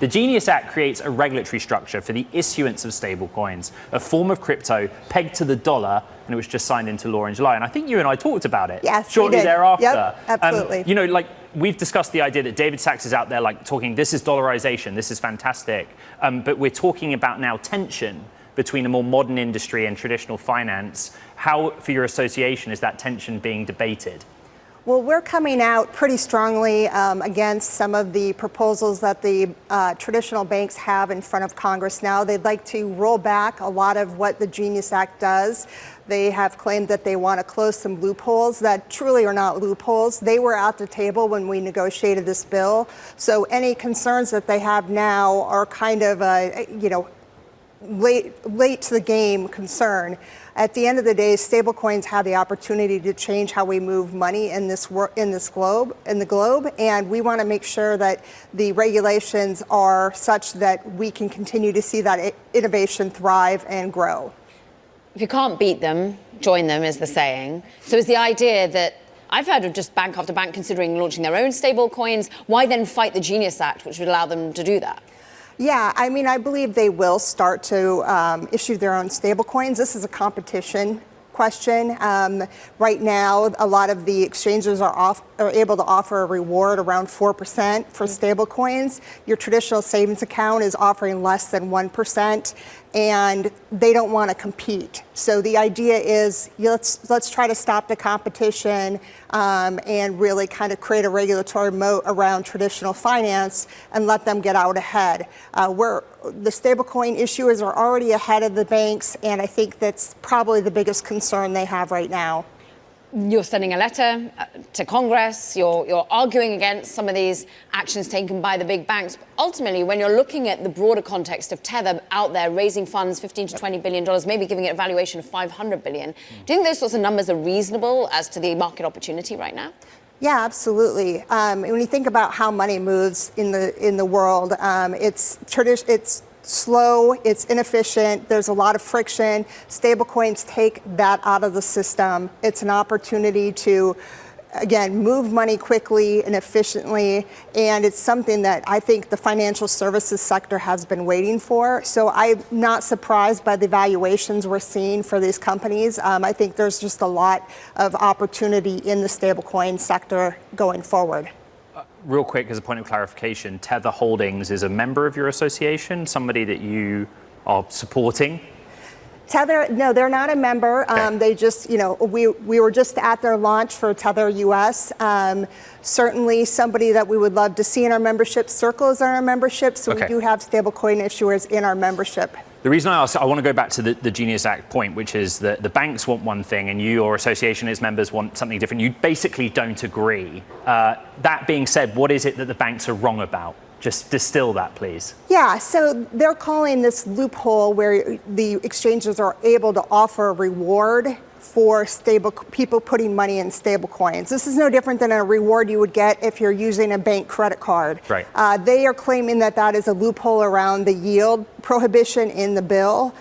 The Genius Act creates a regulatory structure for the issuance of stablecoins, a form of crypto pegged to the dollar, and it was just signed into law in July. And I think you and I talked about it shortly thereafter. Yep, absolutely. We've discussed the idea that David Sachs is out there talking, this is dollarization, this is fantastic. But we're talking about now tension between a more modern industry and traditional finance. How, for your association, is that tension being debated? Well, we're coming out pretty strongly against some of the proposals that the traditional banks have in front of Congress now. They'd like to roll back a lot of what the Genius Act does. They have claimed that they want to close some loopholes that truly are not loopholes. They were at the table when we negotiated this bill. So any concerns that they have now are kind of, late to the game concern. At the end of the day, stablecoins have the opportunity to change how we move money in the globe, and we want to make sure that the regulations are such that we can continue to see that innovation thrive and grow. If you can't beat them, join them, is the saying. So is the idea that I've heard of just bank after bank considering launching their own stablecoins. Why then fight the Genius Act, which would allow them to do that? Yeah, I mean, I believe they will start to issue their own stablecoins. This is a competition question. Right now, a lot of the exchanges are able to offer a reward around 4% for stablecoins. Your traditional savings account is offering less than 1%, and they don't want to compete. So the idea is let's try to stop the competition and really kind of create a regulatory moat around traditional finance and let them get out ahead. The stablecoin issuers are already ahead of the banks, and I think that's probably the biggest concern they have right now. You're sending a letter to Congress, you're arguing against some of these actions taken by the big banks. But ultimately, when you're looking at the broader context of Tether out there raising funds, $15 to $20 billion, maybe giving it a valuation of $500 billion, do you think those sorts of numbers are reasonable as to the market opportunity right now? Yeah, absolutely. When you think about how money moves in the world, it's slow, it's inefficient, there's a lot of friction. Stablecoins take that out of the system. It's an opportunity to, again, move money quickly and efficiently, and it's something that I think the financial services sector has been waiting for. So I'm not surprised by the valuations we're seeing for these companies. I think there's just a lot of opportunity in the stablecoin sector going forward. Real quick, as a point of clarification, Tether Holdings is a member of your association, somebody that you are supporting? Tether, no, they're not a member. Okay. They just, we were just at their launch for Tether US. Certainly somebody that we would love to see in our membership circle is in our membership, so we do have stablecoin issuers in our membership. The reason I ask, I want to go back to the Genius Act point, which is that the banks want one thing and your association as members want something different. You basically don't agree. That being said, what is it that the banks are wrong about? Just distill that, please. Yeah, so they're calling this loophole where the exchanges are able to offer a reward for people putting money in stable coins. This is no different than a reward you would get if you're using a bank credit card. Right. They are claiming that that is a loophole around the yield prohibition in the bill.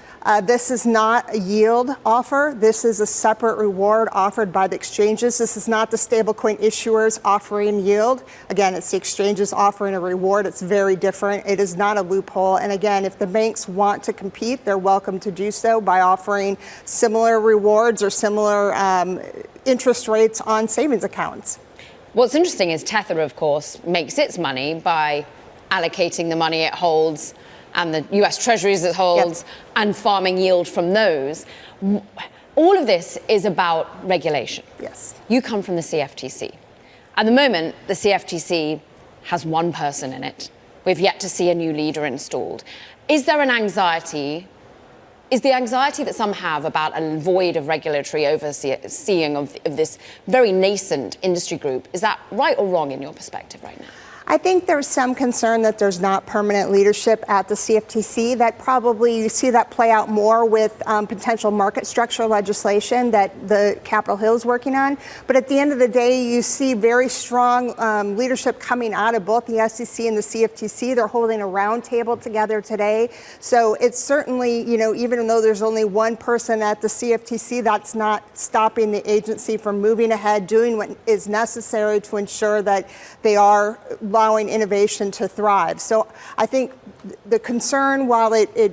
This is not a yield offer. This is a separate reward offered by the exchanges. This is not the stablecoin issuers offering yield. Again, it's the exchanges offering a reward. It's very different. It is not a loophole. And again, if the banks want to compete, they're welcome to do so by offering similar rewards or similar interest rates on savings accounts. What's interesting is Tether, of course, makes its money by allocating the money it holds and the US Treasuries it holds, and farming yield from those. All of this is about regulation. Yes. You come from the CFTC. At the moment, the CFTC has one person in it. We've yet to see a new leader installed. Is there an anxiety? Is the anxiety that some have about a void of regulatory overseeing of this very nascent industry group, is that right or wrong in your perspective right now? I think there's some concern that there's not permanent leadership at the CFTC. That probably, you see that play out more with potential market structure legislation that the Capitol Hill is working on. But at the end of the day, you see very strong leadership coming out of both the SEC and the CFTC. They're holding a roundtable together today. So it's certainly, even though there's only one person at the CFTC, that's not stopping the agency from moving ahead, doing what is necessary to ensure that they are allowing innovation to thrive. So I think the concern, while it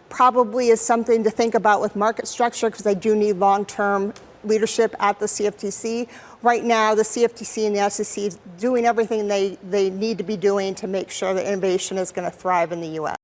probably is something to think about with market structure, because they do need long-term leadership at the CFTC. Right now, the CFTC and the SEC is doing everything they need to be doing to make sure that innovation is going to thrive in the U.S.